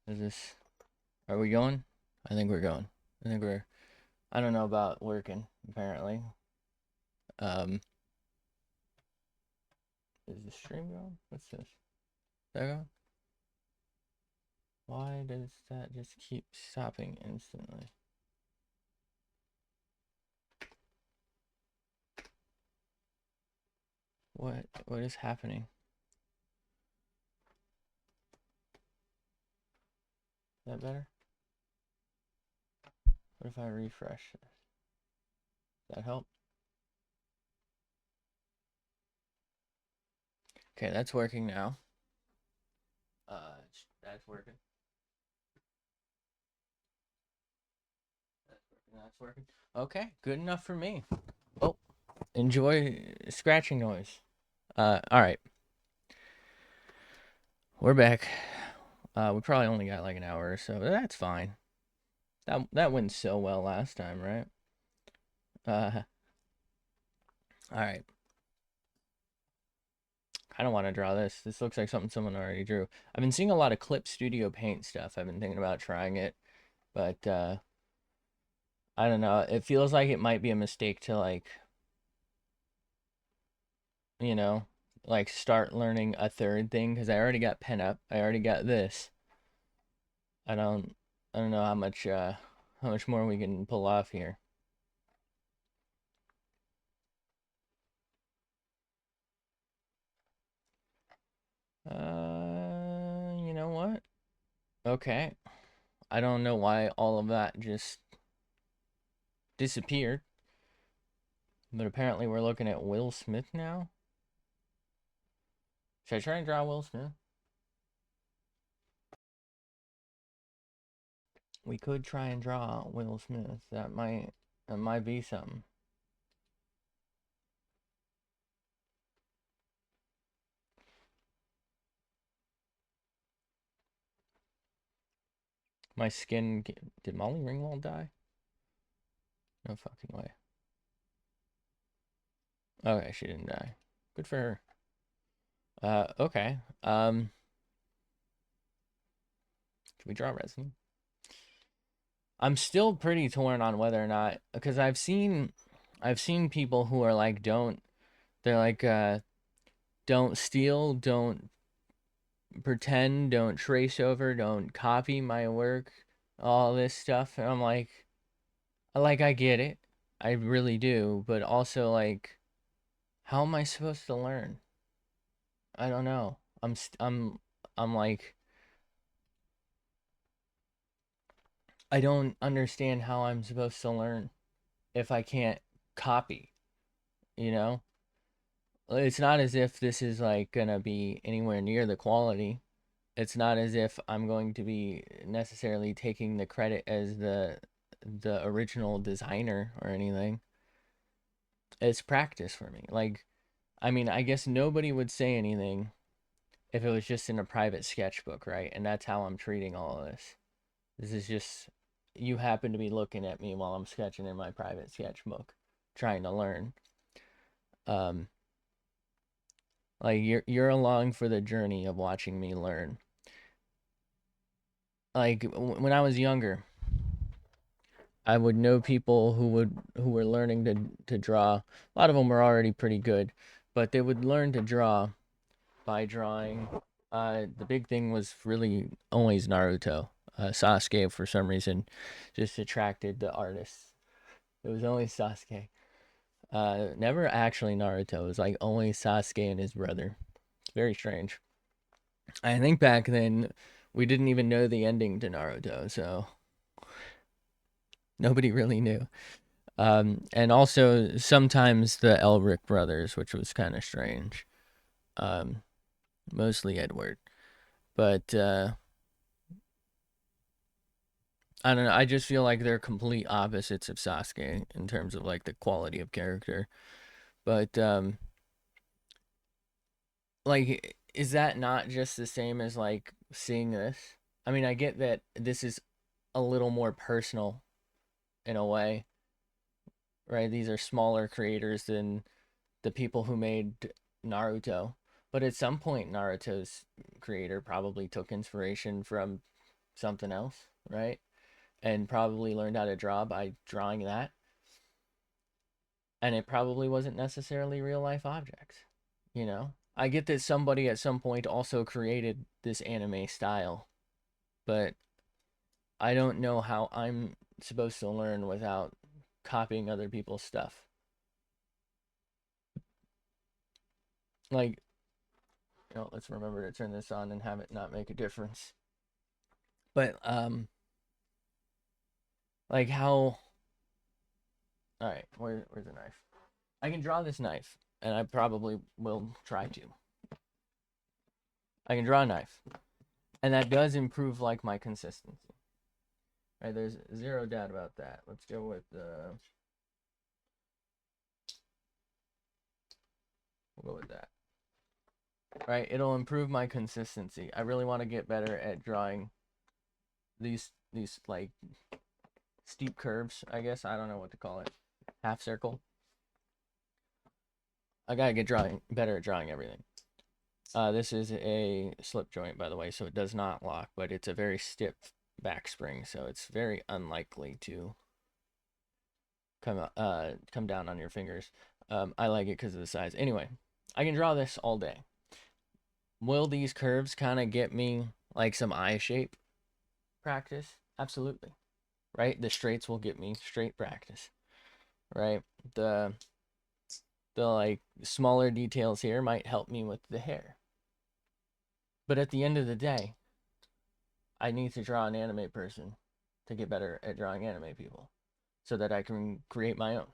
Is this, are we going? I think we're going. I think we're, I don't know about working, apparently. Um, is the stream going? What's this? There go. Why does that just keep stopping instantly? What is happening? Is that better? What if I refresh this? Does that help? Okay, that's working now. That's working. That's working. That's working. Okay, good enough for me. Oh, enjoy scratching noise. All right, we're back. We probably only got like an hour or so, but that's fine. That went so well last time, right? Uh, all right. I don't want to draw this. This looks like something someone already drew. I've been seeing a lot of Clip Studio Paint stuff. I've been thinking about trying it, but I don't know. It feels like it might be a mistake to like, you know, like start learning a third thing because I already got pen up. I already got this. I don't I don't know how much more we can pull off here. You know what? Okay. I don't know why all of that just disappeared, but apparently we're looking at Will Smith now. Should I try and draw Will Smith? We could try and draw Will Smith. That might be something. My skin. Did Molly Ringwald die? No fucking way. Okay, she didn't die. Good for her. Okay. Can we draw Ressnie? I'm still pretty torn on whether or not because I've seen people who are like they're like don't steal, don't pretend, don't trace over, don't copy my work, all this stuff. And I'm like I get it. I really do, but also like how am I supposed to learn? I don't know. I'm like I don't understand how I'm supposed to learn if I can't copy, you know? It's not as if this is like gonna be anywhere near the quality. It's not as if I'm going to be necessarily taking the credit as the original designer or anything. It's practice for me. Like, I mean, I guess nobody would say anything if it was just in a private sketchbook, right? And that's how I'm treating all of this. This is just you happen to be looking at me while I'm sketching in my private sketchbook, trying to learn. Um, like you're along for the journey of watching me learn. Like when I was younger, I would know people who were learning to draw. A lot of them were already pretty good, but they would learn to draw by drawing. The big thing was really always Naruto. Sasuke, for some reason, just attracted the artists. It was only Sasuke. Never actually Naruto. It was like only Sasuke and his brother. It's very strange. I think back then we didn't even know the ending to Naruto, so nobody really knew. And also sometimes the Elric brothers, which was kind of strange. Um, Mostly Edward, but I don't know. I just feel like they're complete opposites of Sasuke in terms of like the quality of character. But like, is that not just the same as like seeing this? I mean, I get that this is a little more personal in a way, right? These are smaller creators than the people who made Naruto. But at some point, Naruto's creator probably took inspiration from something else, right? And probably learned how to draw by drawing that. And it probably wasn't necessarily real life objects, you know? I get that somebody at some point also created this anime style, but I don't know how I'm supposed to learn without copying other people's stuff. Like, let's remember to turn this on and have it not make a difference. But like how all right, where's the knife? I can draw this knife, and I probably will try to. I can draw a knife, and that does improve like my consistency. Right, there's zero doubt about that. Let's go with we'll go with that. Right, it'll improve my consistency. I really want to get better at drawing these like steep curves, I guess. I don't know what to call it. Half circle. I gotta get better at drawing everything. This is a slip joint, by the way, so it does not lock, but it's a very stiff back spring, so it's very unlikely to come down on your fingers. I like it because of the size. Anyway, I can draw this all day. Will these curves kind of get me like some eye shape practice? Absolutely. Right? The straights will get me straight practice. Right? The like smaller details here might help me with the hair. But at the end of the day, I need to draw an anime person to get better at drawing anime people so that I can create my own.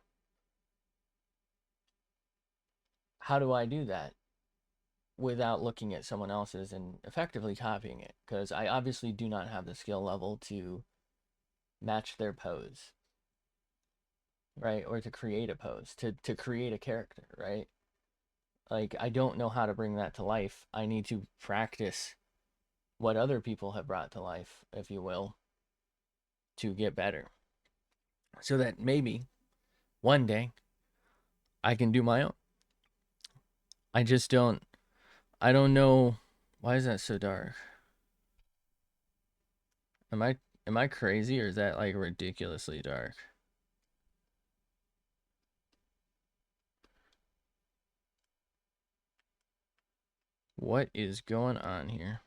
How do I do that without looking at someone else's and effectively copying it? Because I obviously do not have the skill level to match their pose, right? Or to create a pose, to create a character, right? Like, I don't know how to bring that to life. I need to practice what other people have brought to life, if you will, to get better. So that maybe one day I can do my own. I just don't, I don't know. Why is that so dark? Am I am I crazy, or is that like ridiculously dark? What is going on here?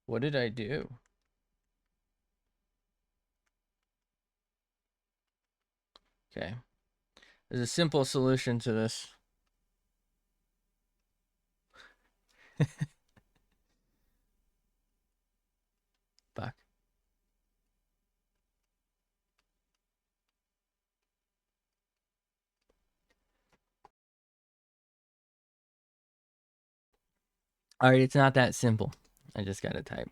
What did I do? Okay. There's a simple solution to this. Fuck. All right, it's not that simple. I just gotta type.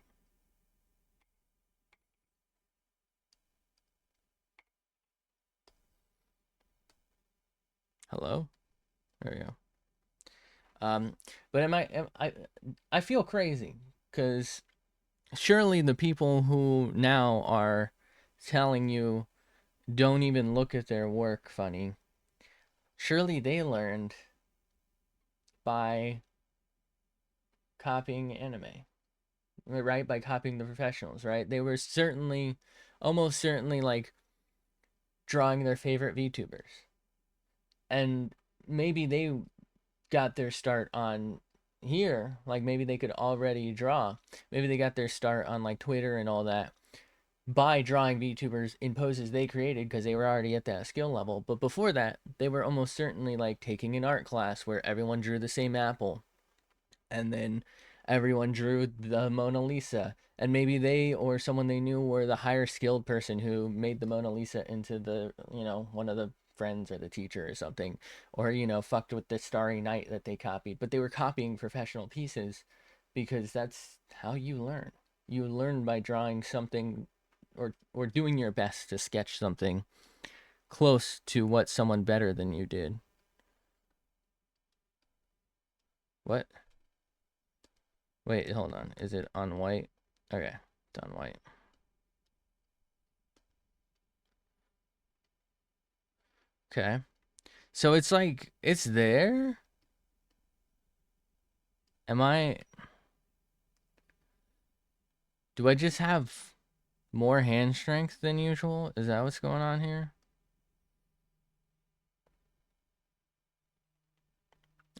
Hello? There we go. But I feel crazy because surely the people who now are telling you don't even look at their work funny, surely they learned by copying anime, right? By copying the professionals, right? They were certainly, almost certainly, like drawing their favorite VTubers, and maybe they got their start on here. Like maybe they could already draw. Maybe they got their start on like Twitter and all that by drawing VTubers in poses they created because they were already at that skill level. But before that, they were almost certainly like taking an art class where everyone drew the same apple, and then everyone drew the Mona Lisa. And maybe they or someone they knew were the higher skilled person who made the Mona Lisa into the, one of the friends or the teacher or something. Or, fucked with the Starry Night that they copied. But they were copying professional pieces because that's how you learn. You learn by drawing something or doing your best to sketch something close to what someone better than you did. What? Wait, hold on. Is it on white? Okay, it's on white. Okay. So it's like, it's there? Am I... Do I just have more hand strength than usual? Is that what's going on here?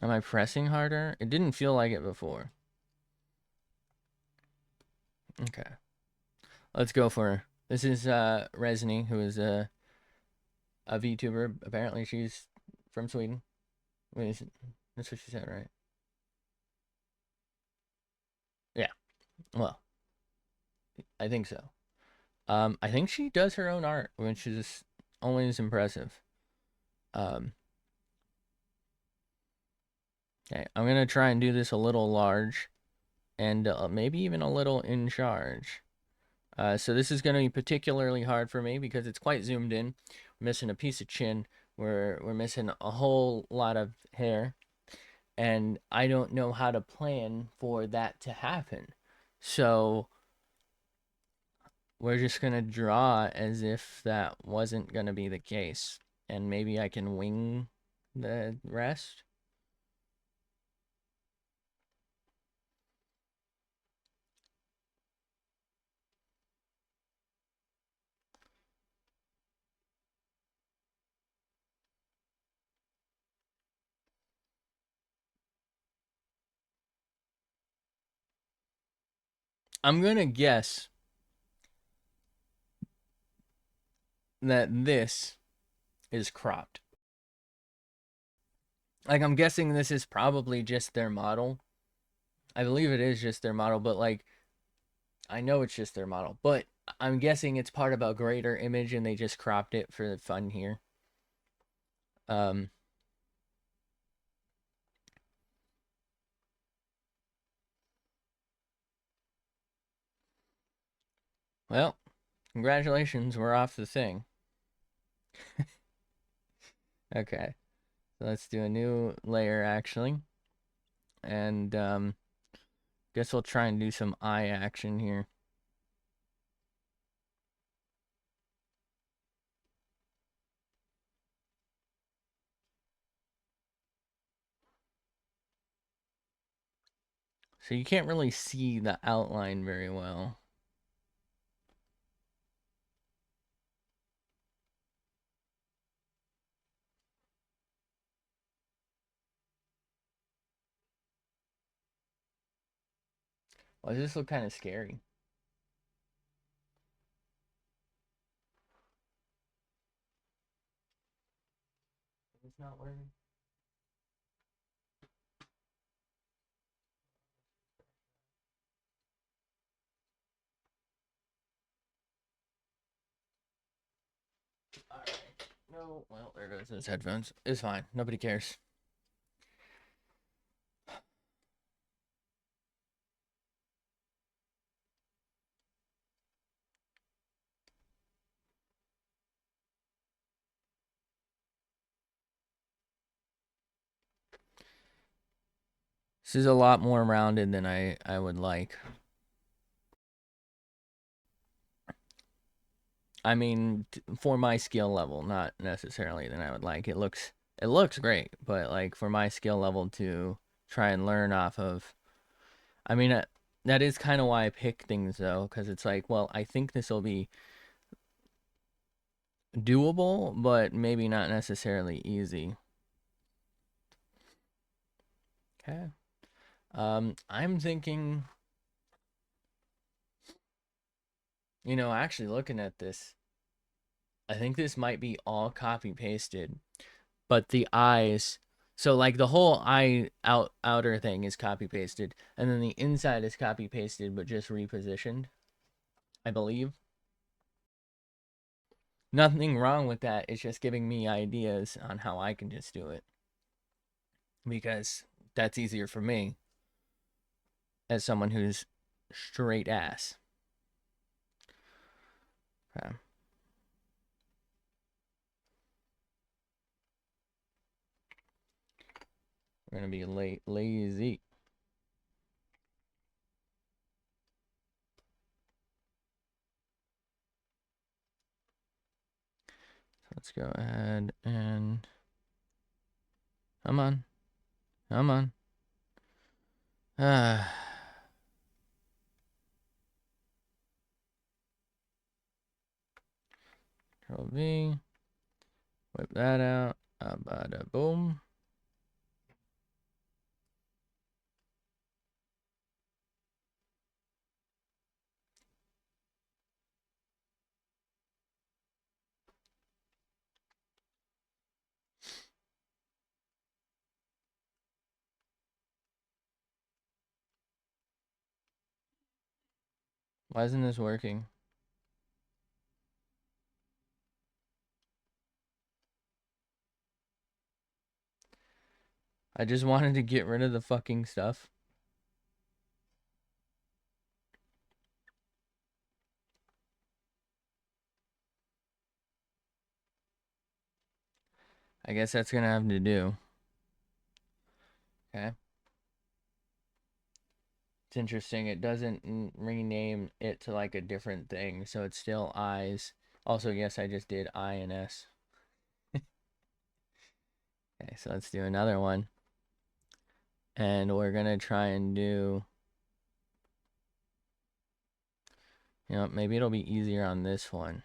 Am I pressing harder? It didn't feel like it before. Okay. Let's go for her. This is Ressnie, who is a VTuber. Apparently she's from Sweden. Wait, that's what she said, right? Yeah. Well, I think so. I think she does her own art, which is always impressive. Um, okay, I'm gonna try and do this a little large, and maybe even a little in charge. So this is gonna be particularly hard for me because it's quite zoomed in. We're missing a piece of chin. We're missing a whole lot of hair, and I don't know how to plan for that to happen. So we're just gonna draw as if that wasn't gonna be the case, and maybe I can wing the rest. I'm gonna guess that this is cropped. Like, I'm guessing this is probably just their model. I believe it is just their model, but like, I know it's just their model, but I'm guessing it's part of a greater image and they just cropped it for the fun here. Um, well, congratulations, we're off the thing. Okay, so let's do a new layer actually, and guess we'll try and do some eye action here. So you can't really see the outline very well. Well, does this look kind of scary? It's not working. Alright. No, well, there goes those headphones. It's fine. Nobody cares. This is a lot more rounded than I would like. I mean, for my skill level, not necessarily than I would like. It looks great, but like for my skill level to try and learn off of. I mean, that is kind of why I pick things though, because it's like, well, I think this will be doable, but maybe not necessarily easy. Okay. I'm thinking, actually looking at this, I think this might be all copy pasted, but the eyes, so like the whole outer thing is copy pasted, and then the inside is copy pasted, but just repositioned, I believe. Nothing wrong with that. It's just giving me ideas on how I can just do it because that's easier for me as someone who's straight ass. Okay. We're gonna be lazy. Let's go ahead and Come on. Come on. Ah. Control V. Wipe that out. Bada boom. Why isn't this working? I just wanted to get rid of the fucking stuff. I guess that's gonna have to do. Okay. It's interesting. It doesn't rename it to like a different thing, so it's still eyes. Also, yes, I just did I and S. Okay, so let's do another one. And we're gonna try and do, you know, maybe it'll be easier on this one.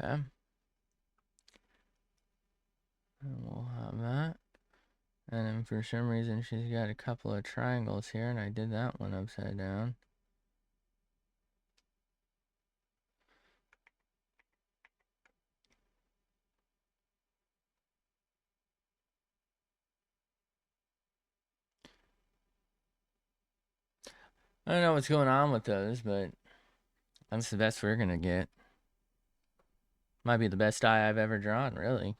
Okay. And we'll have that. And then for some reason she's got a couple of triangles here, and I did that one upside down. I don't know what's going on with those, but that's the best we're gonna get. Might be the best eye I've ever drawn, really.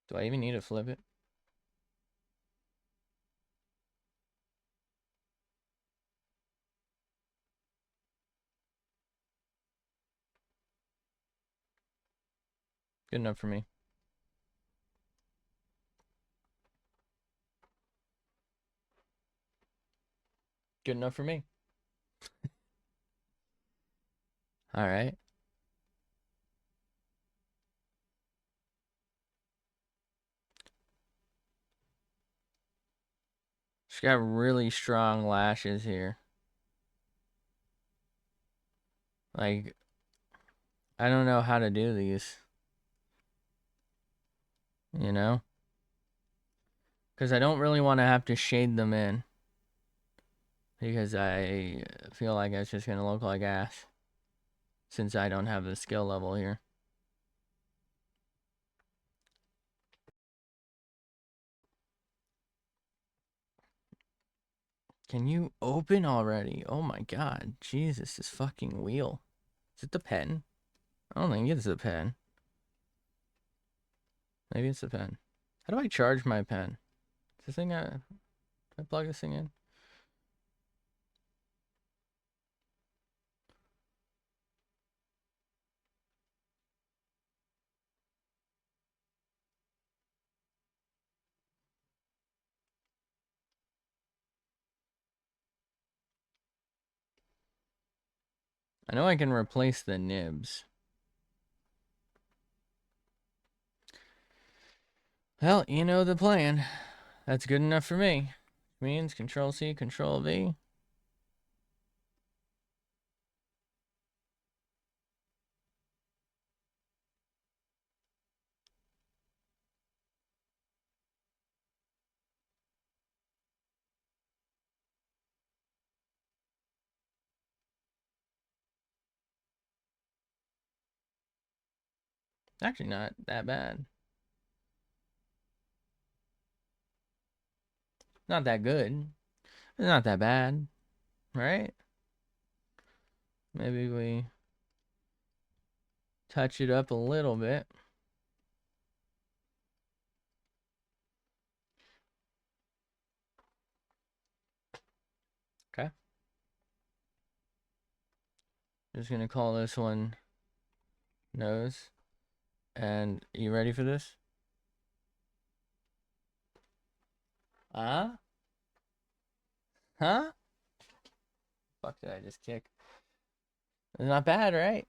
Do I even need to flip it? Good enough for me. Good enough for me. All right. She's got really strong lashes here. Like, I don't know how to do these. You know? Because I don't really want to have to shade them in. Because I feel like it's just going to look like ass. Since I don't have the skill level here. Can you open already? Oh my god. Jesus, this fucking wheel. Is it the pen? I don't think it's the pen. Maybe it's the pen. How do I charge my pen? Is this thing, do I plug this thing in? I know I can replace the nibs. Well, you know the plan. That's good enough for me. Means Control C, Control V. Actually, not that bad. Not that good. It's not that bad, right? Maybe we touch it up a little bit. Okay. Just gonna call this one nose. And you ready for this? Huh? Huh? Fuck did I just kick? It's not bad, right?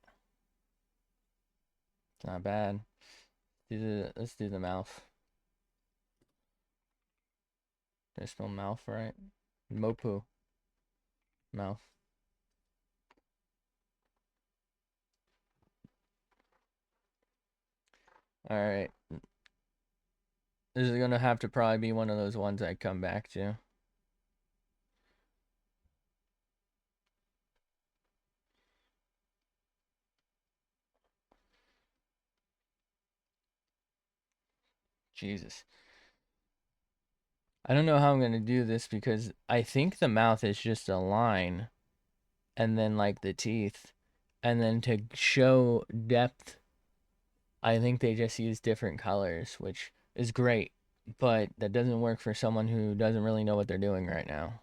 It's not bad. Let's do the mouth. Did I spell mouth right? Mopu. Mouth. Alright. This is gonna have to probably be one of those ones I come back to. Jesus. I don't know how I'm gonna do this because I think the mouth is just a line and then like the teeth. And then to show depth, I think they just use different colors, which is great. But that doesn't work for someone who doesn't really know what they're doing right now.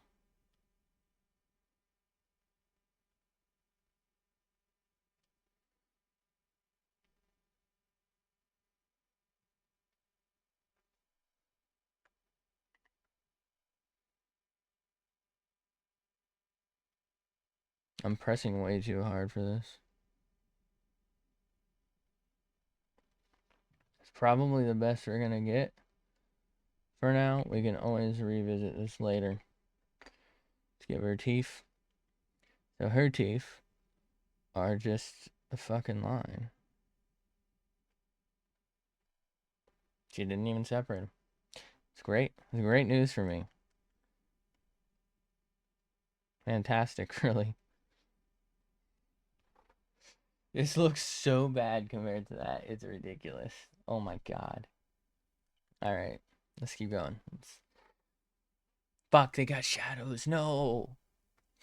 I'm pressing way too hard for this. It's probably the best we're gonna get. For now, we can always revisit this later. Let's give her teeth. So her teeth are just a fucking line. She didn't even separate them. It's great. It's great news for me. Fantastic, really. This looks so bad compared to that. It's ridiculous. Oh my god. Alright. Let's keep going. Fuck, they got shadows. No.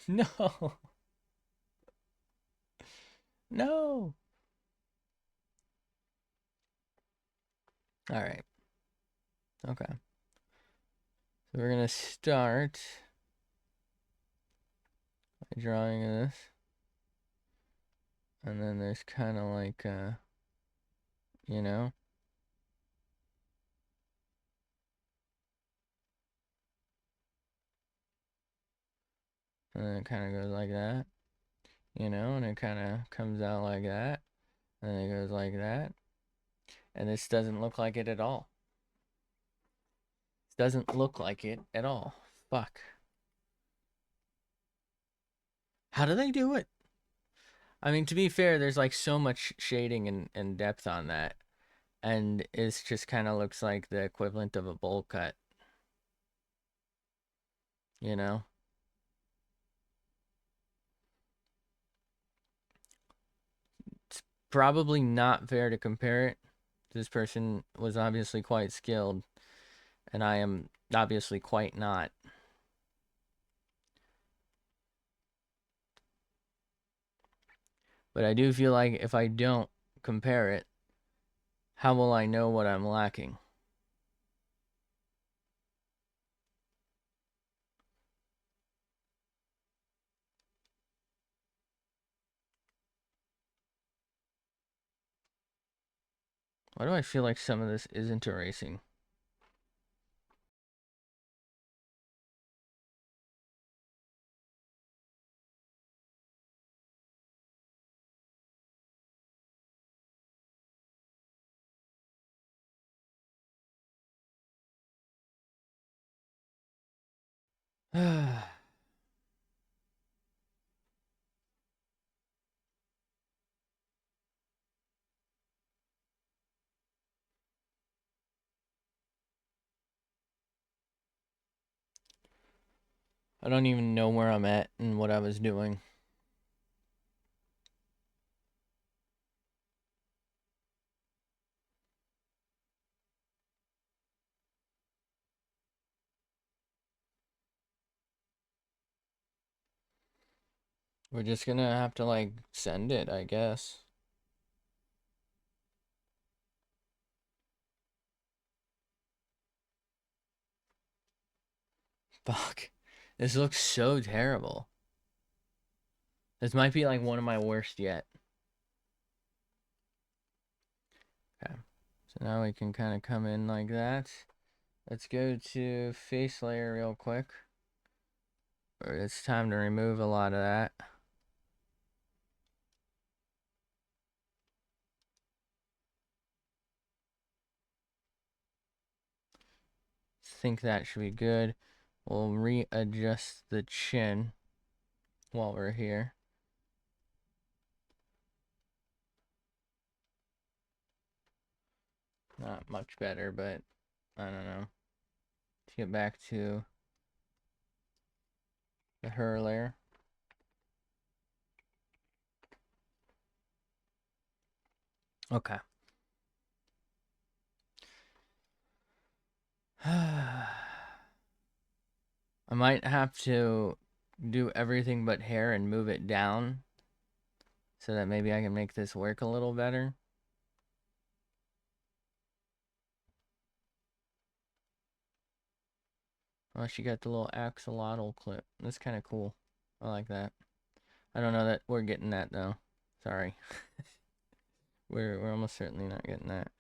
No. No. Alright. Okay. So we're gonna start by drawing this. And then there's kind of like, you know, and then it kind of goes like that, you know, and it kind of comes out like that, and then it goes like that. And this doesn't look like it at all. This doesn't look like it at all. Fuck. How do they do it? I mean, to be fair, there's like so much shading and depth on that. And it just kind of looks like the equivalent of a bowl cut, you know? It's probably not fair to compare it. This person was obviously quite skilled, and I am obviously quite not. But I do feel like if I don't compare it, how will I know what I'm lacking? Why do I feel like some of this isn't erasing? I don't even know where I'm at and what I was doing. We're just gonna have to like send it, I guess. Fuck. This looks so terrible. This might be like one of my worst yet. Okay. So now we can kind of come in like that. Let's go to face layer real quick. It's time to remove a lot of that. Think that should be good. We'll readjust the chin while we're here. Not much better, but I don't know. Let's get back to the her layer. Okay. I might have to do everything but hair and move it down so that maybe I can make this work a little better. Oh, she got the little axolotl clip. That's kind of cool. I like that. I don't know that we're getting that though. Sorry. We're almost certainly not getting that.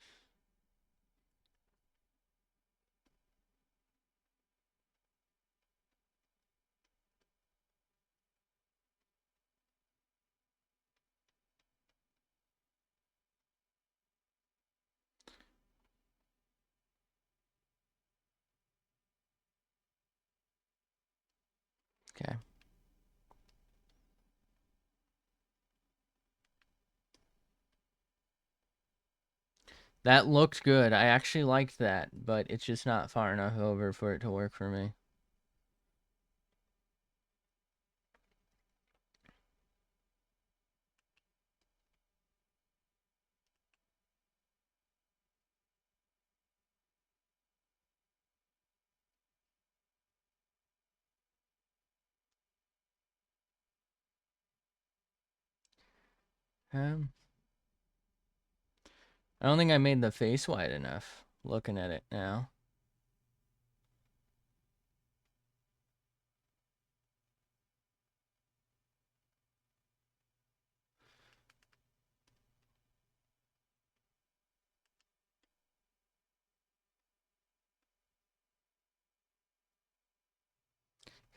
Okay. That looked good. I actually liked that, but it's just not far enough over for it to work for me. Um, I don't think I made the face wide enough, looking at it now.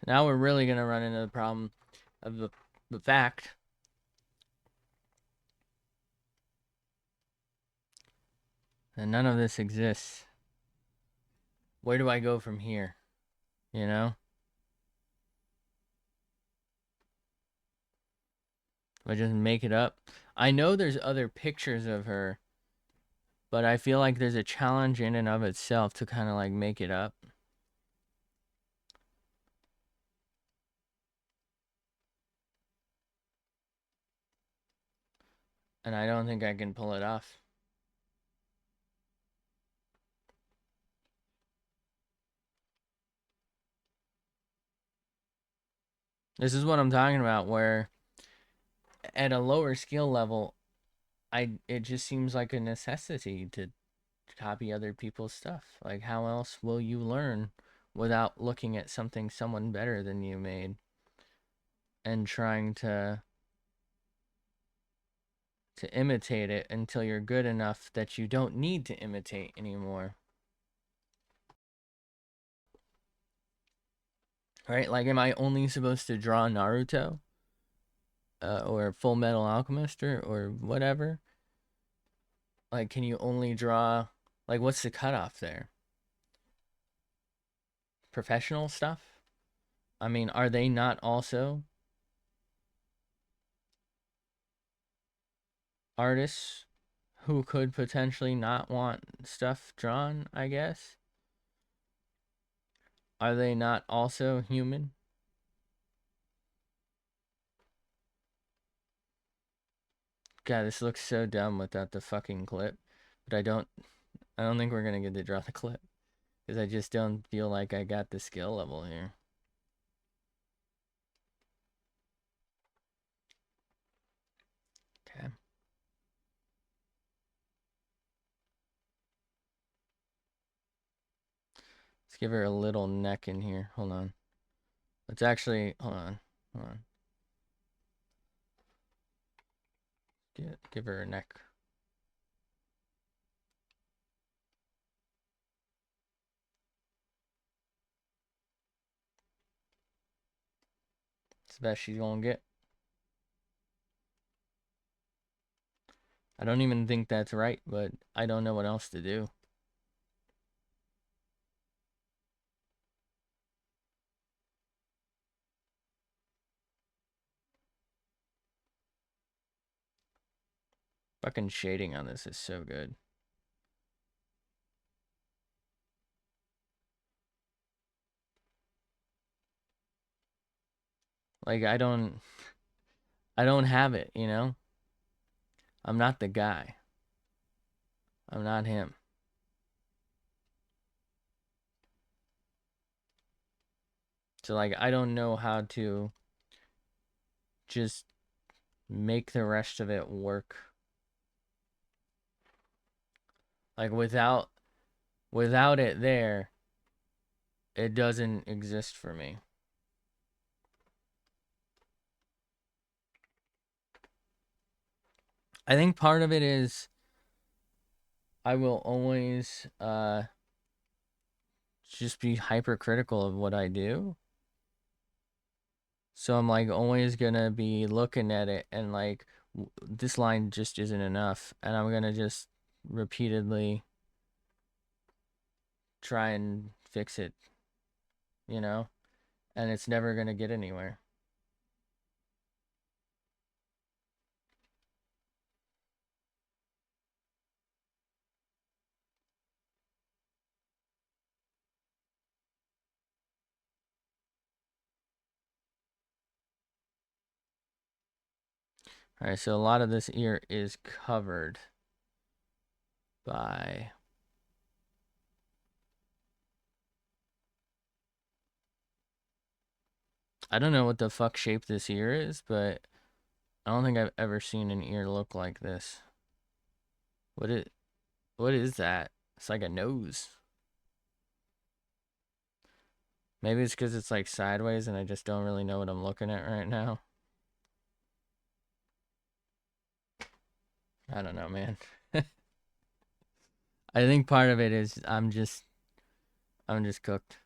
Now we're really going to run into the problem of the fact that none of this exists. Where do I go from here? You know? Do I just make it up? I know there's other pictures of her, but I feel like there's a challenge in and of itself to kind of like make it up. And I don't think I can pull it off. This is what I'm talking about, where at a lower skill level, it just seems like a necessity to copy other people's stuff. Like, how else will you learn without looking at something someone better than you made and trying to imitate it until you're good enough that you don't need to imitate anymore? Right? Like, am I only supposed to draw Naruto? Or Full Metal Alchemist or whatever? Like, can you only draw, like, what's the cutoff there? Professional stuff? I mean, are they not also artists who could potentially not want stuff drawn, I guess? Are they not also human? God, this looks so dumb without the fucking clip. But I don't think we're gonna get to draw the clip. Because I just don't feel like I got the skill level here. Okay. Let's give her a little neck in here. Hold on. Let's actually, hold on. Give her a neck. It's the best she's gonna get. I don't even think that's right, but I don't know what else to do. Fucking shading on this is so good. Like I don't have it, you know? I'm not the guy. I'm not him. So like I don't know how to just make the rest of it work. Like without it there, it doesn't exist for me. I think part of it is I will always just be hypercritical of what I do. So I'm like always gonna be looking at it and like this line just isn't enough, and I'm gonna just repeatedly try and fix it, you know? And it's never gonna get anywhere. Alright, so a lot of this ear is covered by I don't know what the fuck shape this ear is, but I don't think I've ever seen an ear look like this. What is that? It's like a nose. Maybe it's because it's like sideways and I just don't really know what I'm looking at right now. I don't know, man. I think part of it is I'm just cooked.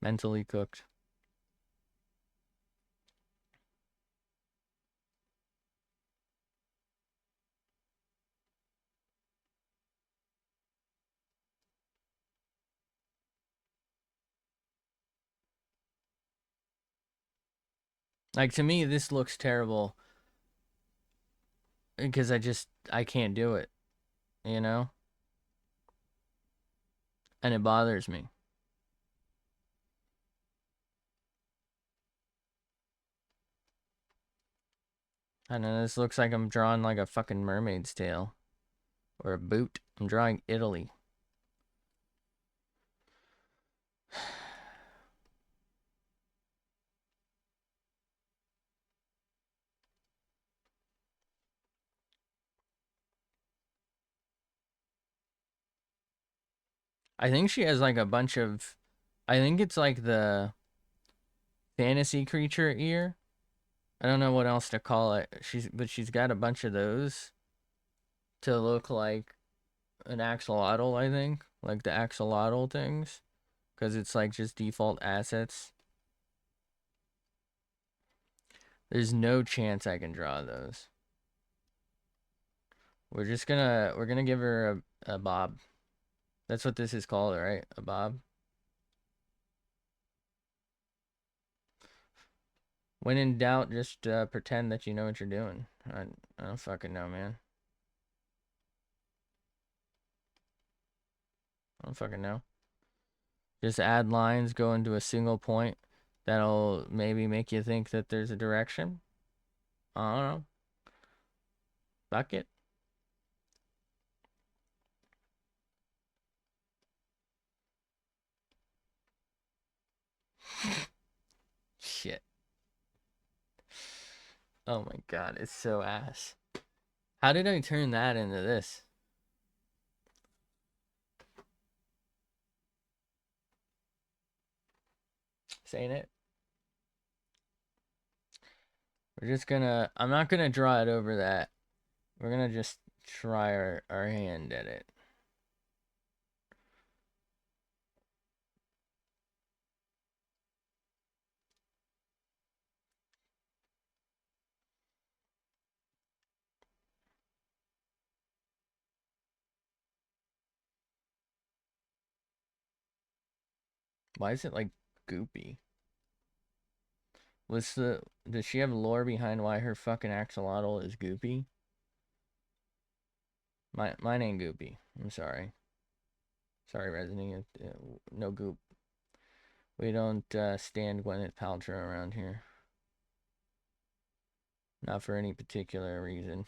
Mentally cooked. Like to me this looks terrible because I can't do it, you know? And it bothers me. I don't know, this looks like I'm drawing like a fucking mermaid's tail. Or a boot. I'm drawing Italy. I think she has like a bunch of I think it's like the fantasy creature ear. I don't know what else to call it. But she's got a bunch of those to look like an axolotl, I think. Like the axolotl things. Because it's like just default assets. There's no chance I can draw those. We're gonna give her a bob. That's what this is called, right? A bob. When in doubt, just pretend that you know what you're doing. I don't fucking know, man. I don't fucking know. Just add lines, go into a single point. That'll maybe make you think that there's a direction. I don't know. Fuck it. Shit. Oh my god, it's so ass. How did I turn that into this? Saying it. We're just gonna, I'm not gonna draw it over that. We're gonna just try our hand at it. Why is it like goopy? Does she have lore behind why her fucking axolotl is goopy? Mine ain't goopy. I'm sorry. Sorry, Ressnie. No goop. We don't stand Gwyneth Paltrow around here. Not for any particular reason.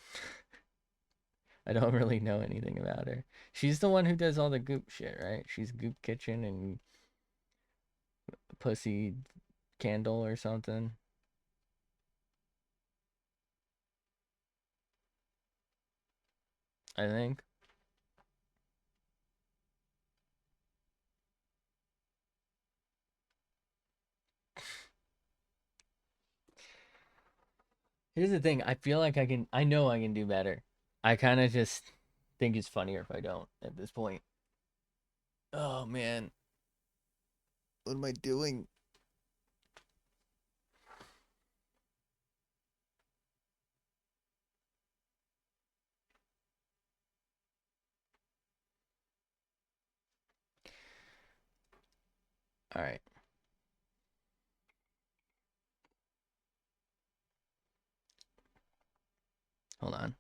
I don't really know anything about her. She's the one who does all the goop shit, right? She's Goop Kitchen and Pussy Candle or something. I think. Here's the thing. I feel like I know I can do better. I kind of just think it's funnier if I don't at this point. Oh, man. What am I doing? All right. Hold on.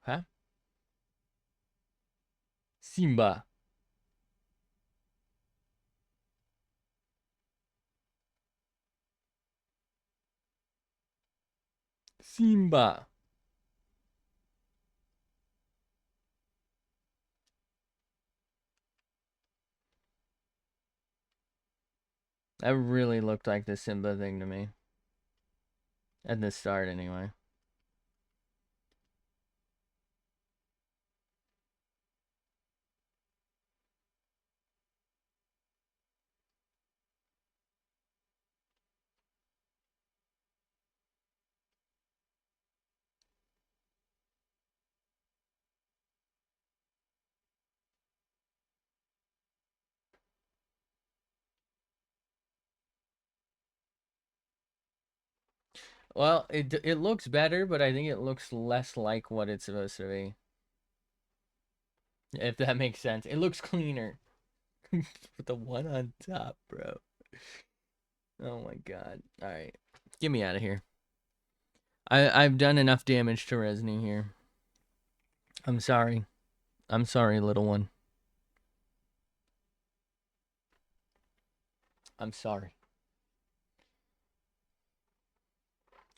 Huh? Simba. Simba. That really looked like the Simba thing to me. At the start, anyway. Well, it looks better, but I think it looks less like what it's supposed to be. If that makes sense. It looks cleaner. With the one on top, bro. Oh my god. Alright. Get me out of here. I've done enough damage to Ressnie here. I'm sorry. I'm sorry, little one. I'm sorry.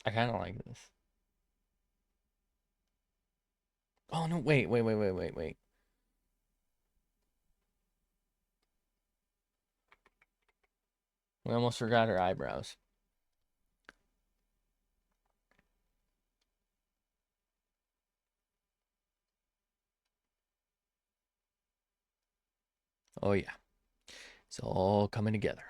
I kind of like this. Oh, no, wait. We almost forgot her eyebrows. Oh, yeah. It's all coming together.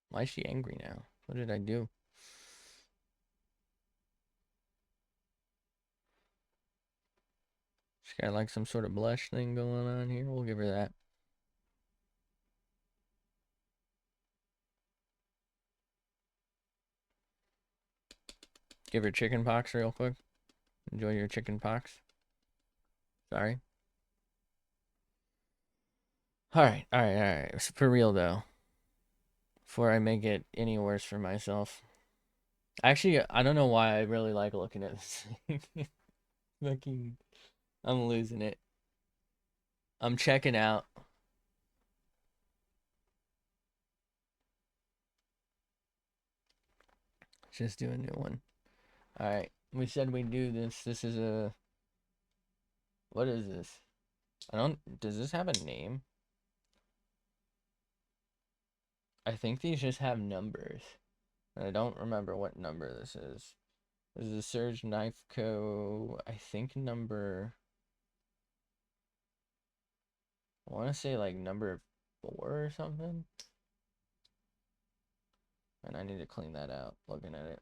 Why is she angry now? What did I do? She got like some sort of blush thing going on here. We'll give her that. Give her chicken pox real quick. Enjoy your chicken pox. Sorry. Alright. For real though. Before I make it any worse for myself. Actually, I don't know why I really like looking at this. Fucking, I'm losing it. I'm checking out. Just do a new one. Alright. We said we'd do this. This is a... What is this? I don't... Does this have a name? I think these just have numbers. And I don't remember what number this is. This is a Surge Knife Co. I think number... I want to say like number 4 or something. And I need to clean that out looking at it.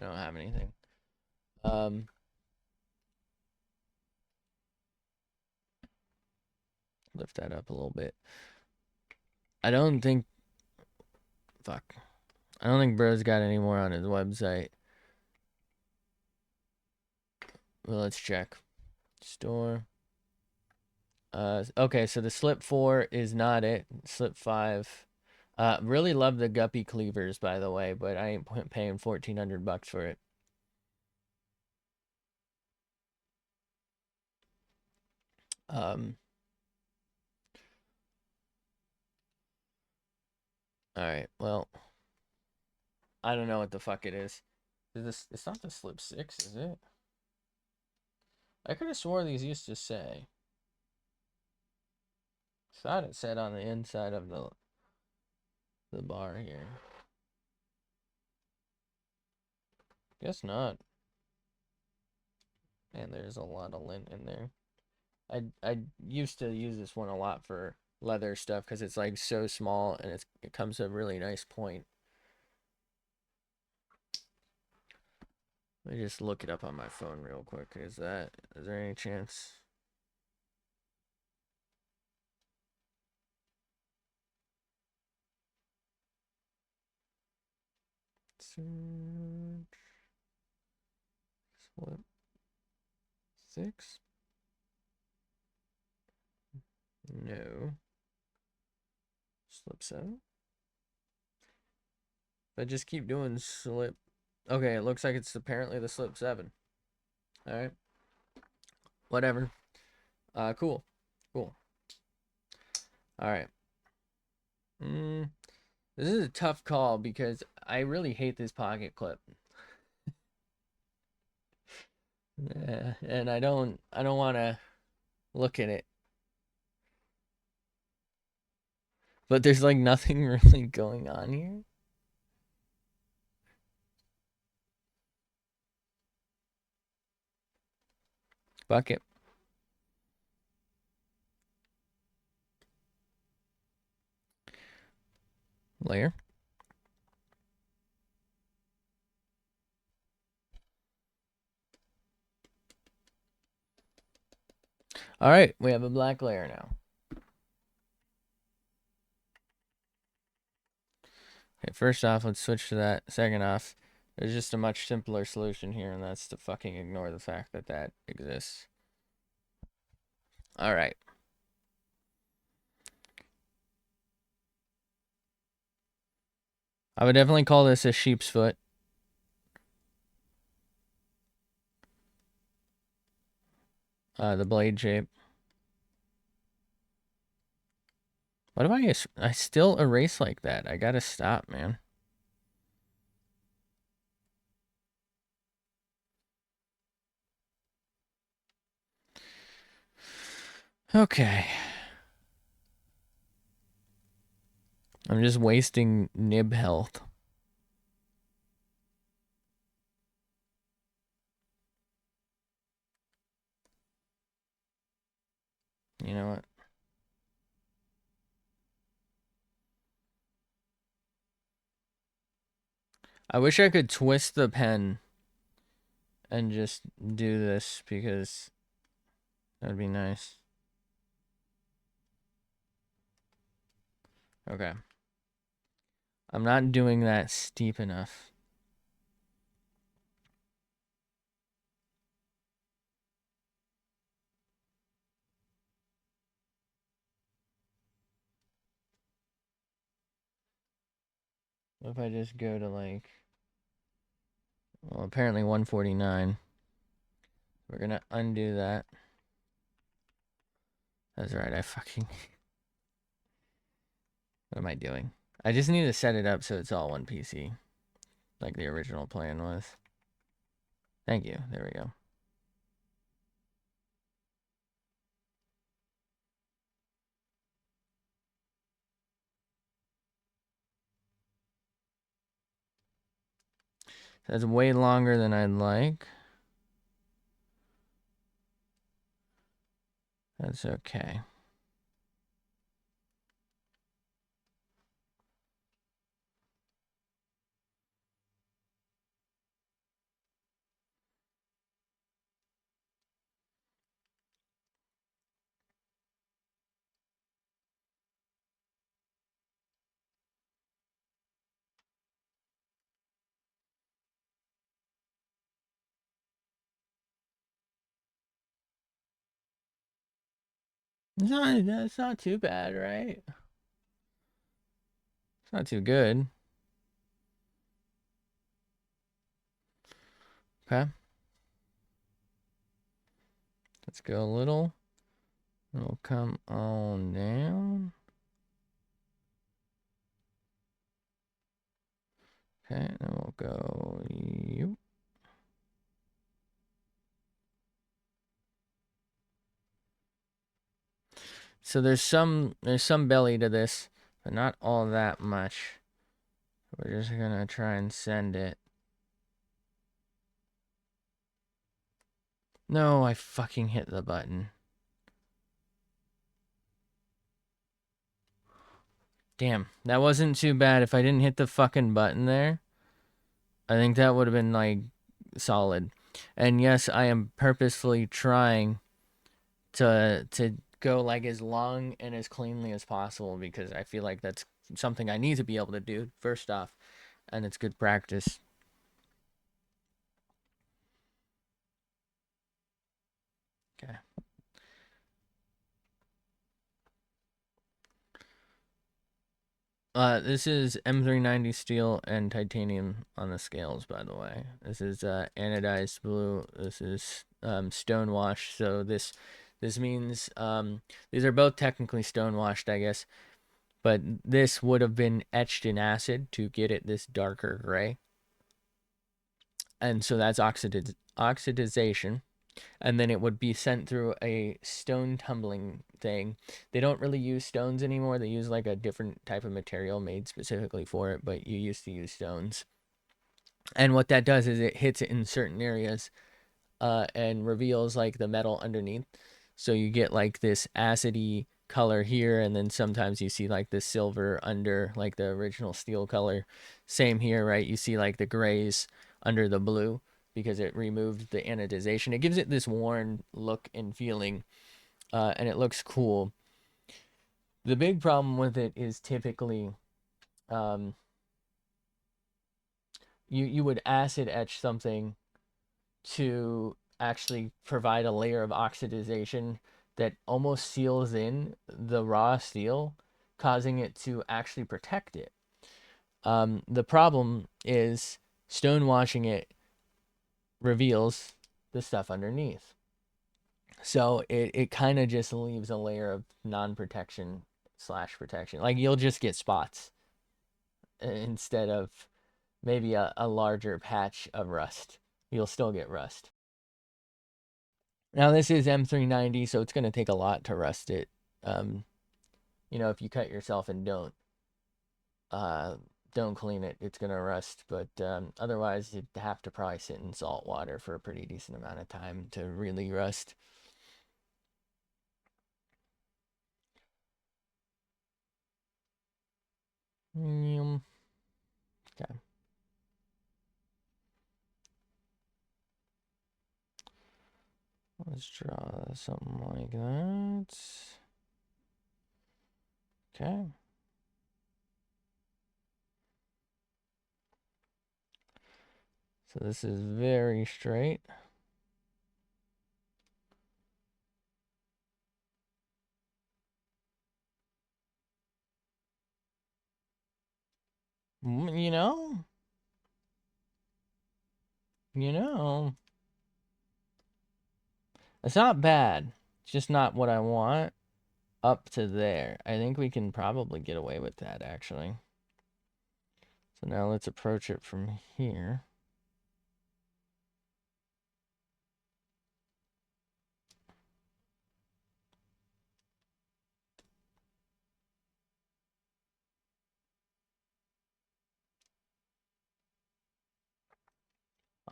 I don't have anything. Lift that up a little bit. I don't think... Fuck. I don't think bro's got any more on his website. Well, let's check. Store. Okay, so the slip 4 is not it. Slip 5. Really love the guppy cleavers, by the way, but I ain't paying $1,400 for it. Alright, well, I don't know what the fuck it is. It's not the slip 6, is it? I could have swore these used to say. Thought it said on the inside of the bar here. Guess not. And there's a lot of lint in there. I used to use this one a lot for leather stuff because it's like so small and it comes to a really nice point. Let me just look it up on my phone real quick. Is there any chance? Search. Slip 6? No. Slip 7? If I just keep doing slip... Okay, it looks like it's apparently the slip 7. Alright. Whatever. Cool. Cool. Alright. This is a tough call because I really hate this pocket clip. Yeah, and I don't want to look at it. But there's like nothing really going on here. Bucket. Layer. All right, we have a black layer now. Okay, first off, let's switch to that. Second off, there's just a much simpler solution here, and that's to fucking ignore the fact that that exists. All right. I would definitely call this a sheep's foot. The blade shape. What do I still erase like that? I gotta stop, man. Okay. I'm just wasting nib health. You know what? I wish I could twist the pen and just do this because that'd be nice. Okay. I'm not doing that steep enough. What if I just go to like, well, apparently 149. We're gonna undo that. That's right, I fucking... What am I doing? I just need to set it up so it's all one PC. like the original plan was. Thank you. There we go. That's way longer than I'd like. That's okay. It's not too bad, right? It's not too good. Okay. Let's go a little. It'll come on down. Okay, and we'll go you. So there's some belly to this, but not all that much. We're just gonna try and send it. No, I fucking hit the button. Damn, that wasn't too bad. If I didn't hit the fucking button there, I think that would have been like solid. And yes, I am purposefully trying to go like as long and as cleanly as possible because I feel like that's something I need to be able to do first off, and it's good practice. Okay. This is M390 steel and titanium on the scales, by the way. This is anodized blue. This is stone wash. So this means these are both technically stone washed, I guess, but this would have been etched in acid to get it this darker gray, and so that's oxidization. And then it would be sent through a stone tumbling thing. They don't really use stones anymore. They use like a different type of material made specifically for it, but you used to use stones. And what that does is it hits it in certain areas and reveals like the metal underneath. So you get like this acidy color here, and then sometimes you see like the silver under like the original steel color. Same here, right? You see like the grays under the blue because it removed the anodization. It gives it this worn look and feeling, and it looks cool. The big problem with it is typically um, you would acid etch something to actually provide a layer of oxidization that almost seals in the raw steel, causing it to actually protect it. The problem is stonewashing it reveals the stuff underneath. So it kind of just leaves a layer of non-protection slash protection. Like you'll just get spots instead of maybe a larger patch of rust. You'll still get rust. Now this is M390, so it's going to take a lot to rust it. Um, if you cut yourself and uh, don't clean it, it's going to rust. But otherwise, you'd have to probably sit in salt water for a pretty decent amount of time to really rust. Okay. Let's draw something like that. Okay. So this is very straight. You know, you know, it's not bad. It's just not what I want. Up to there. I think we can probably get away with that, actually. So now let's approach it from here.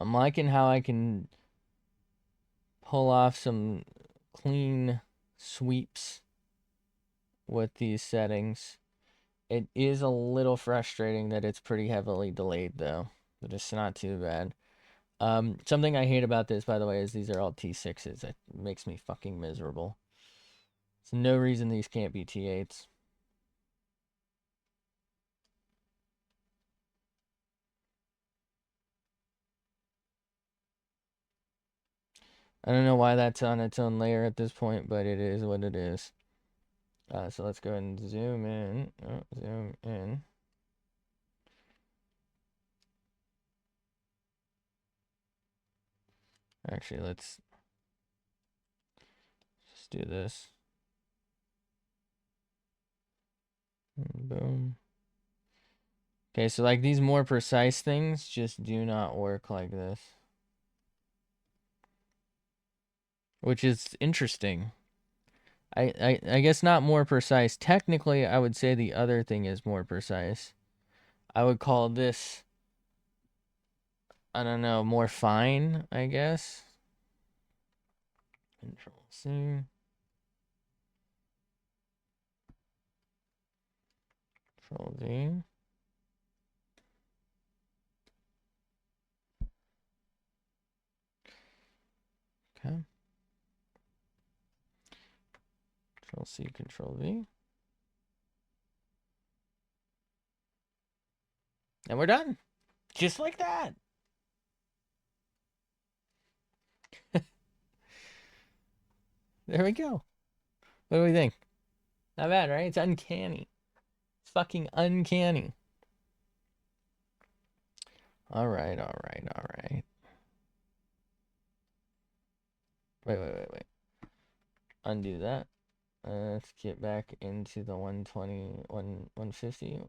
I'm liking how I can pull off some clean sweeps with these settings. It is a little frustrating that it's pretty heavily delayed though, but it's not too bad. Something I hate about this, by the way, is these are all T6s. It makes me fucking miserable. There's no reason these can't be T8s. I don't know why that's on its own layer at this point, but it is what it is. So let's go ahead and zoom in. Oh, zoom in. Actually, let's just do this. Boom. Okay, so like these more precise things just do not work like this. Which is interesting. I guess not more precise. Technically, I would say the other thing is more precise. I would call this, I don't know, more fine, I guess. Control C. Control V. Okay. Control C, Control V. And we're done. Just like that. There we go. What do we think? Not bad, right? It's uncanny. It's fucking uncanny. All right, all right, all right. Wait. Undo that. Let's get back into the 120, 150,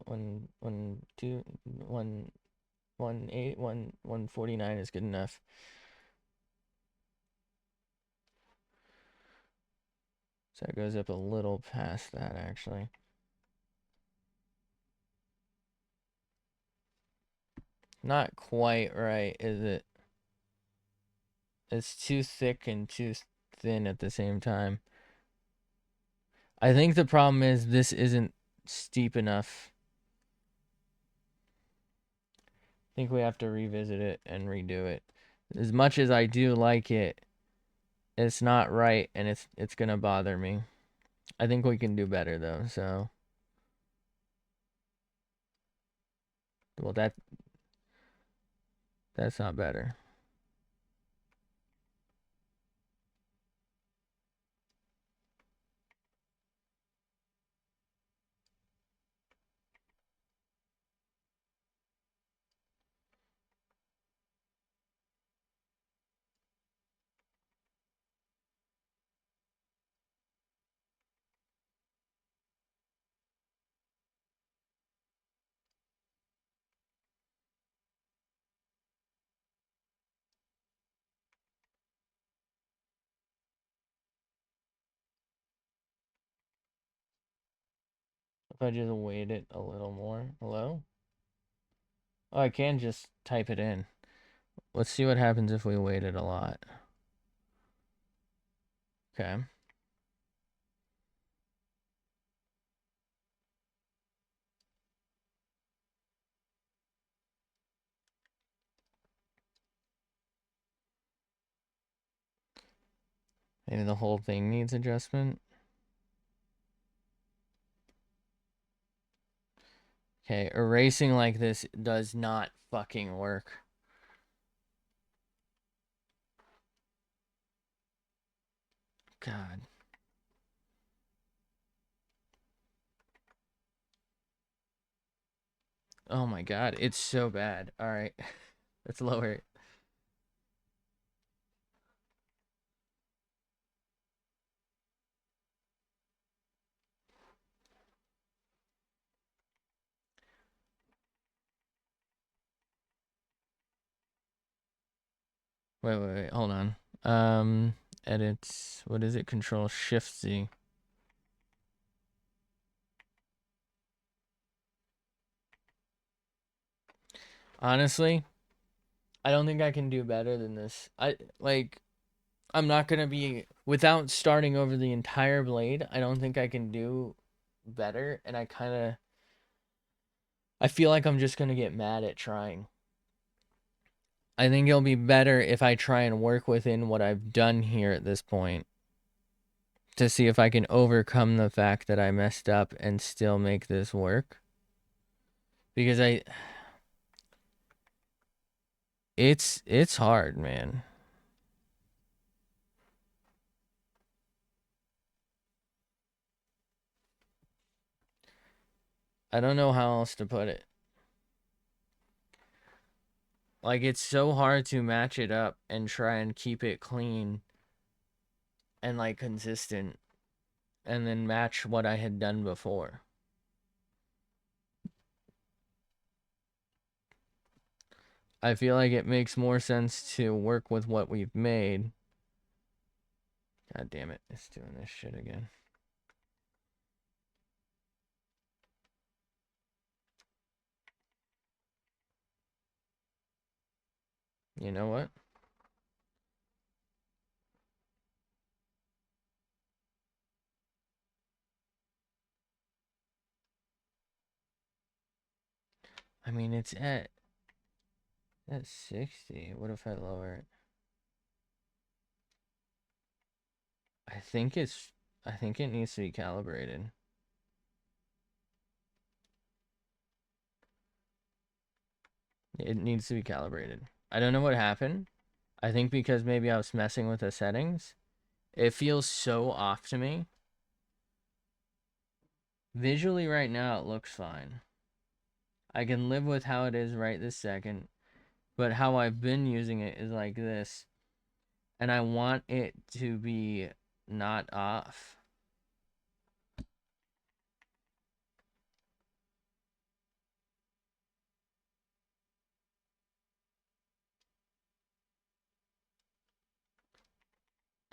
2, 118, 149 is good enough. So it goes up a little past that, actually. Not quite right, is it? It's too thick and too thin at the same time. I think the problem is this isn't steep enough. I think we have to revisit it and redo it. As much as I do like it, it's not right and it's gonna bother me. I think we can do better though, so well that's not better. If I just weight it a little more. Hello? Oh, I can just type it in. Let's see what happens if we weight it a lot. Okay. Maybe the whole thing needs adjustment. Okay, erasing like this does not fucking work. God. Oh my god, it's so bad. All right. Let's lower it. Wait, hold on. Edits, what is it? Control Shift Z. Honestly, I don't think I can do better than this. I'm not gonna be, without starting over the entire blade, I don't think I can do better, and I feel like I'm just gonna get mad at trying. I think it'll be better if I try and work within what I've done here at this point to see if I can overcome the fact that I messed up and still make this work. Because it's hard, man. I don't know how else to put it. Like, it's so hard to match it up and try and keep it clean and like consistent and then match what I had done before. I feel like it makes more sense to work with what we've made. God damn it, it's doing this shit again. You know what? I mean, it's at 60. What if I lower it? I think it needs to be calibrated. It needs to be calibrated. I don't know what happened. I think because maybe I was messing with the settings. It feels so off to me. Visually right now it looks fine. I can live with how it is right this second, but how I've been using it is like this, and I want it to be not off.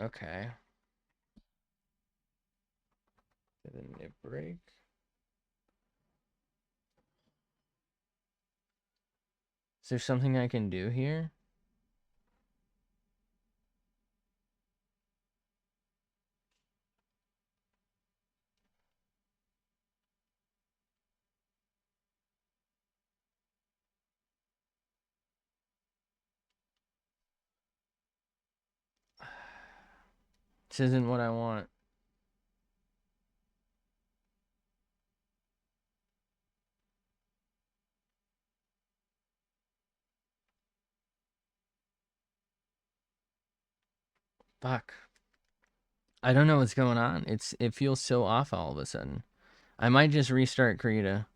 Okay. Did the nip break? Is there something I can do here? This isn't what I want. Fuck. I don't know what's going on. It feels so off all of a sudden. I might just restart Krita.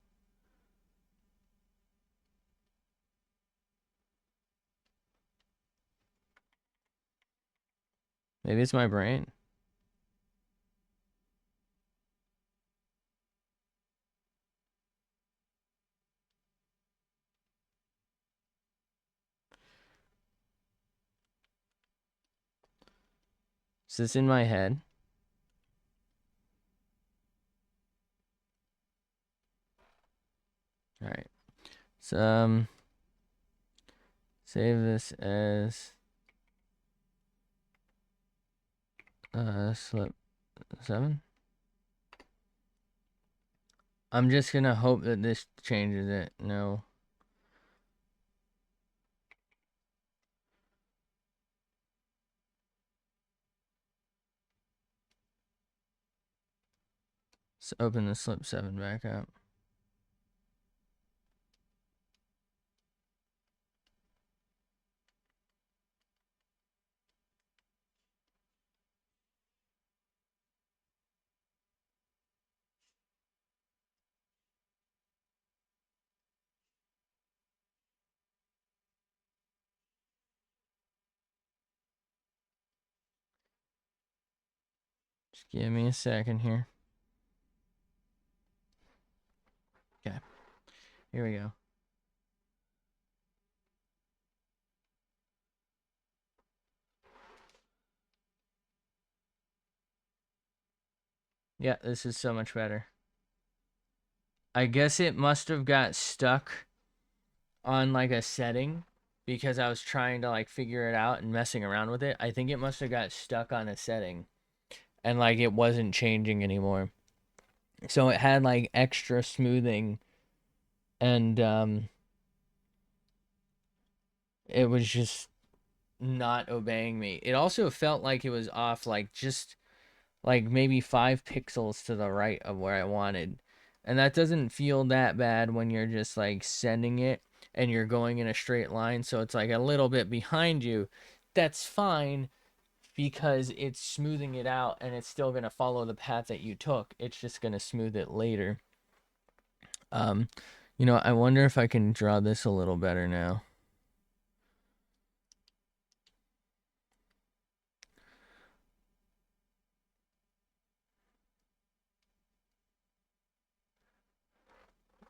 Maybe it's my brain. Is this in my head? All right. So save this as slip 7. I'm just gonna hope that this changes it. No. Let's open the slip 7 back up. Just give me a second here. Okay. Here we go. Yeah, this is so much better. I guess it must have got stuck on like a setting because I was trying to like figure it out and messing around with it. I think it must have got stuck on a setting and like it wasn't changing anymore. So it had like extra smoothing and it was just not obeying me. It also felt like it was off like just like maybe 5 pixels to the right of where I wanted. And that doesn't feel that bad when you're just like sending it and you're going in a straight line. So it's like a little bit behind you. That's fine because it's smoothing it out and it's still going to follow the path that you took. It's just going to smooth it later. Um, I wonder if I can draw this a little better now.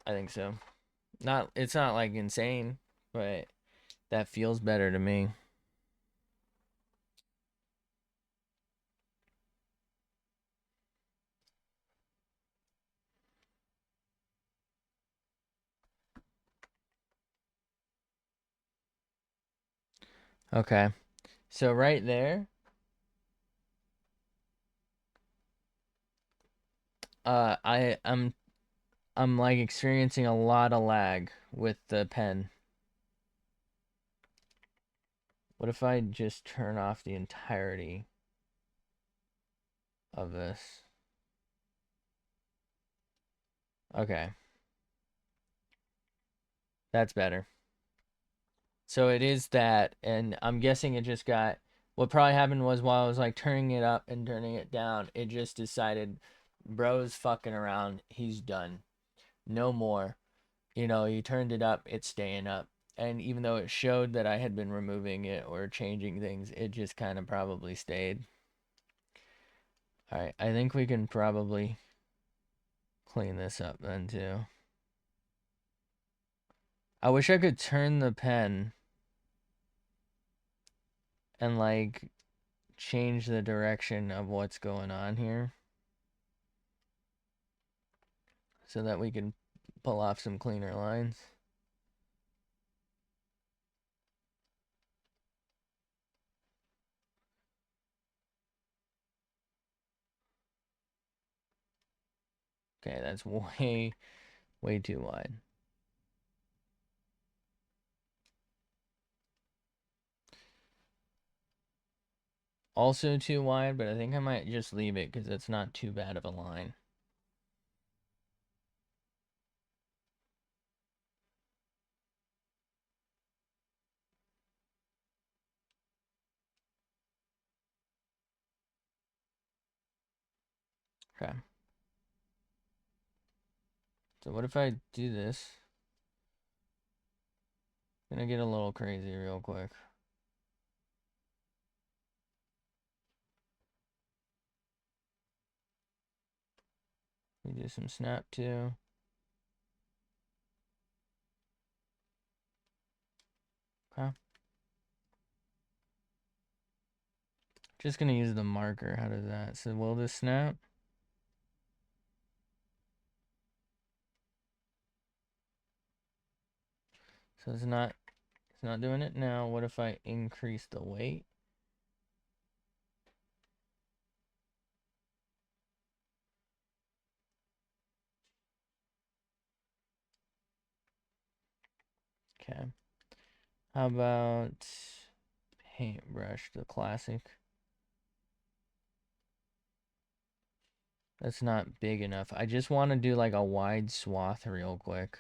I think so. It's not like insane, but that feels better to me. Okay. So right there, I'm like experiencing a lot of lag with the pen. What if I just turn off the entirety of this? Okay. That's better. So it is that, and I'm guessing it just got. What probably happened was while I was like turning it up and turning it down, it just decided, bro's fucking around. He's done. No more. You turned it up, it's staying up. And even though it showed that I had been removing it or changing things, it just kind of probably stayed. All right, I think we can probably clean this up then too. I wish I could turn the pen and like change the direction of what's going on here so that we can pull off some cleaner lines. Okay, that's way, way too wide. Also too wide, but I think I might just leave it because it's not too bad of a line. Okay. So what if I do this? Gonna get a little crazy real quick. We do some snap too. Okay. Just gonna use the marker. How does that? So will this snap? So it's not doing it now. What if I increase the weight? Okay. How about paintbrush, the classic? That's not big enough. I just want to do like a wide swath real quick.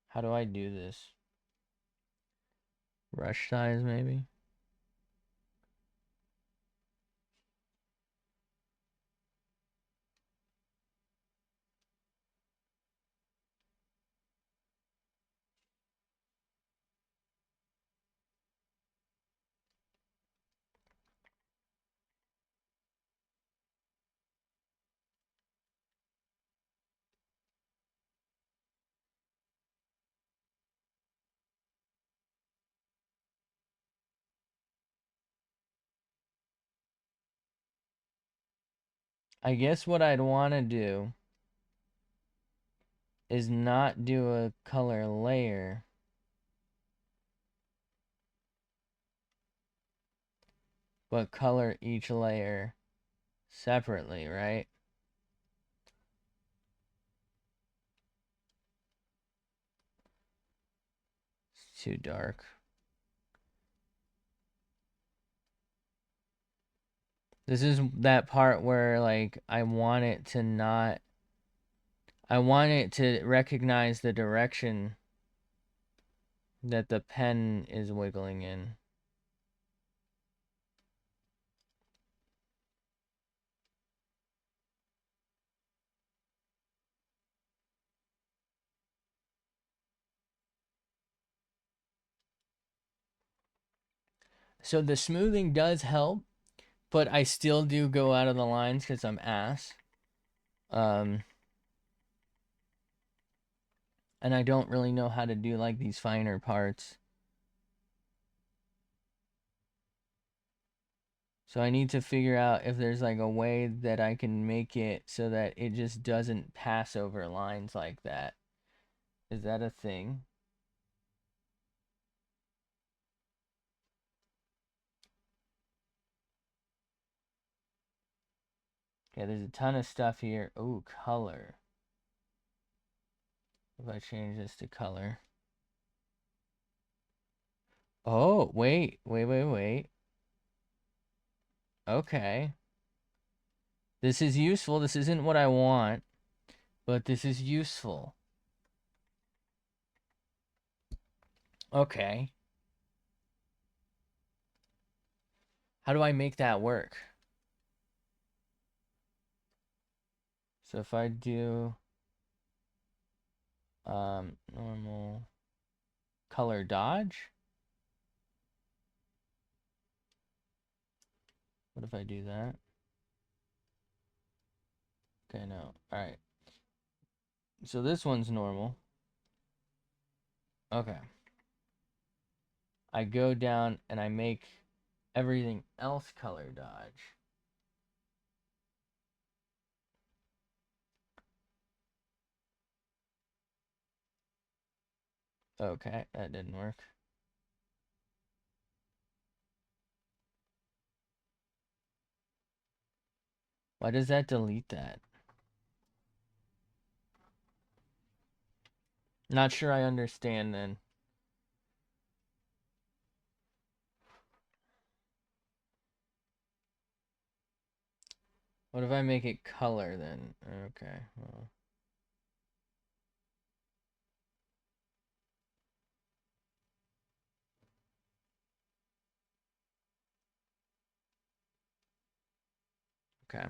How do I do this? Brush size maybe? I guess what I'd want to do is not do a color layer, but color each layer separately, right? It's too dark. This is that part where, like, I want it to not... I want it to recognize the direction that the pen is wiggling in. So the smoothing does help, but I still do go out of the lines because I'm ass. And I don't really know how to do, like, these finer parts. So I need to figure out if there's, like, a way that I can make it so that it just doesn't pass over lines like that. Is that a thing? Okay, there's a ton of stuff here. Oh, color. If I change this to color. Oh, wait. Okay. This is useful. This isn't what I want, but this is useful. Okay. How do I make that work? So if I do normal color dodge, what if I do that? Okay, no. All right. So this one's normal. Okay. I go down and I make everything else color dodge. Okay, that didn't work. Why does that delete that? Not sure I understand then. What if I make it color then? Okay, well. Okay.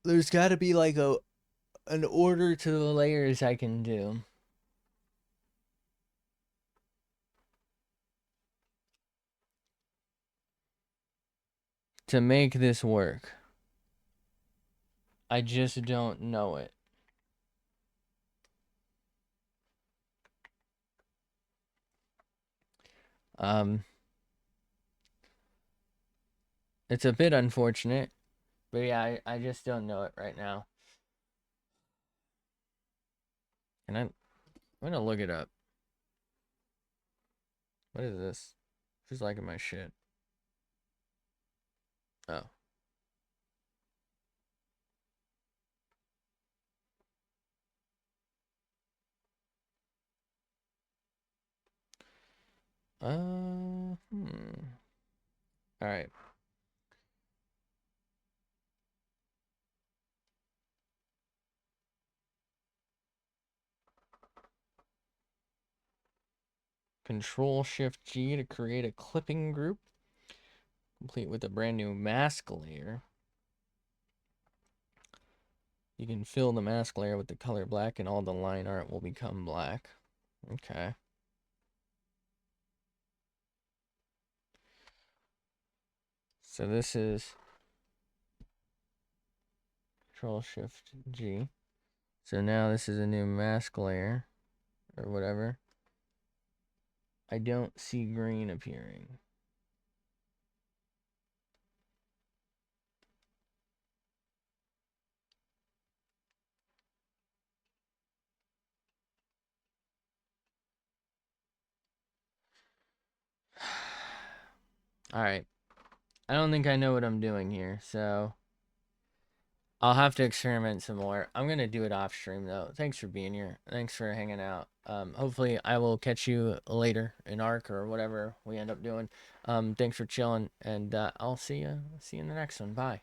There's got to be like an order to the layers I can do to make this work. I just don't know it. Um, it's a bit unfortunate, but yeah, I just don't know it right now. And I'm gonna look it up. What is this? Who's liking my shit? Oh. All right. Control Shift G to create a clipping group, complete with a brand new mask layer. You can fill the mask layer with the color black and all the line art will become black. Okay. So this is Control Shift G. So now this is a new mask layer or whatever. I don't see green appearing. All right. I don't think I know what I'm doing here, so I'll have to experiment some more. I'm gonna do it off stream though. Thanks for being here. Thanks for hanging out. Hopefully I will catch you later in ARC or whatever we end up doing. Thanks for chilling, and I'll see you in the next one. Bye.